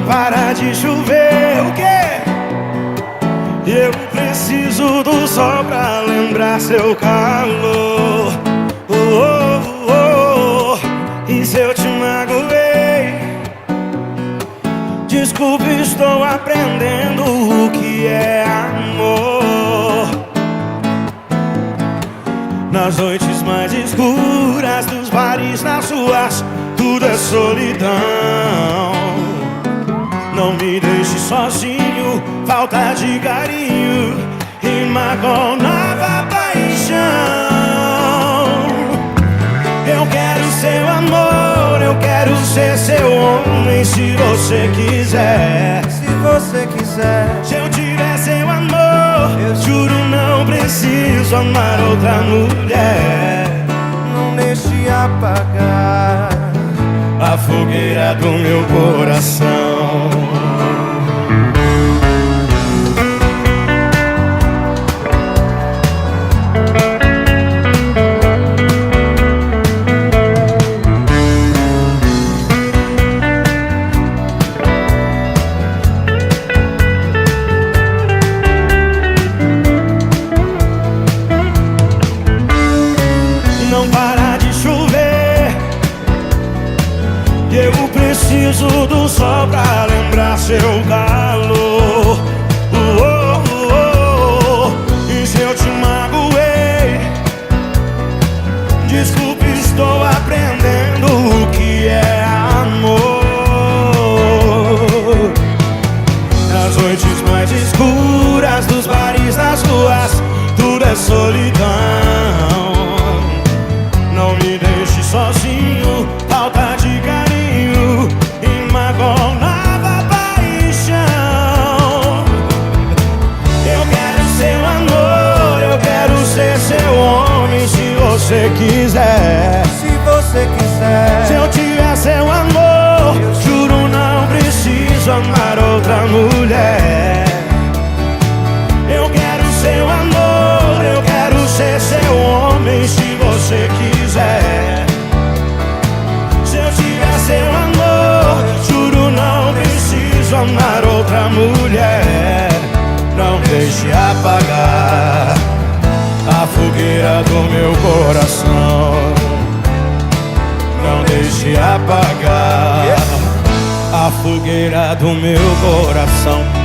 para de chover. O quê? Eu preciso do sol pra lembrar seu calor. E se eu te magoei, desculpe, estou aprendendo o que é amor. Nas noites mais escuras dos bares, nas ruas, tudo é solidão. Não me deixe sozinho, falta de carinho rima com nova paixão. Eu quero seu amor, eu quero ser seu homem, se você quiser. Se você quiser. Se eu tiver seu amor, eu juro não preciso amar outra mulher. Não deixe apagar a fogueira do meu coração. Não para de chover, eu preciso do sol pra lembrar seu calor. E se eu te magoei, desculpe, estou aprendendo o que é amor. Nas noites mais escuras dos bares, das ruas, tudo é solidão. Não me deixe sozinho, falta de carinho rima com nova paixão. Eu quero seu amor, eu quero ser seu homem, se você quiser. Se você quiser. Se eu tiver seu amor, eu juro não preciso amar outra mulher. Eu quero seu amor, eu quero ser seu homem, se você quiser. Se eu tiver seu amor, juro não preciso amar outra mulher. Não deixe apagar a fogueira do meu coração. Não deixe apagar a fogueira do meu coração.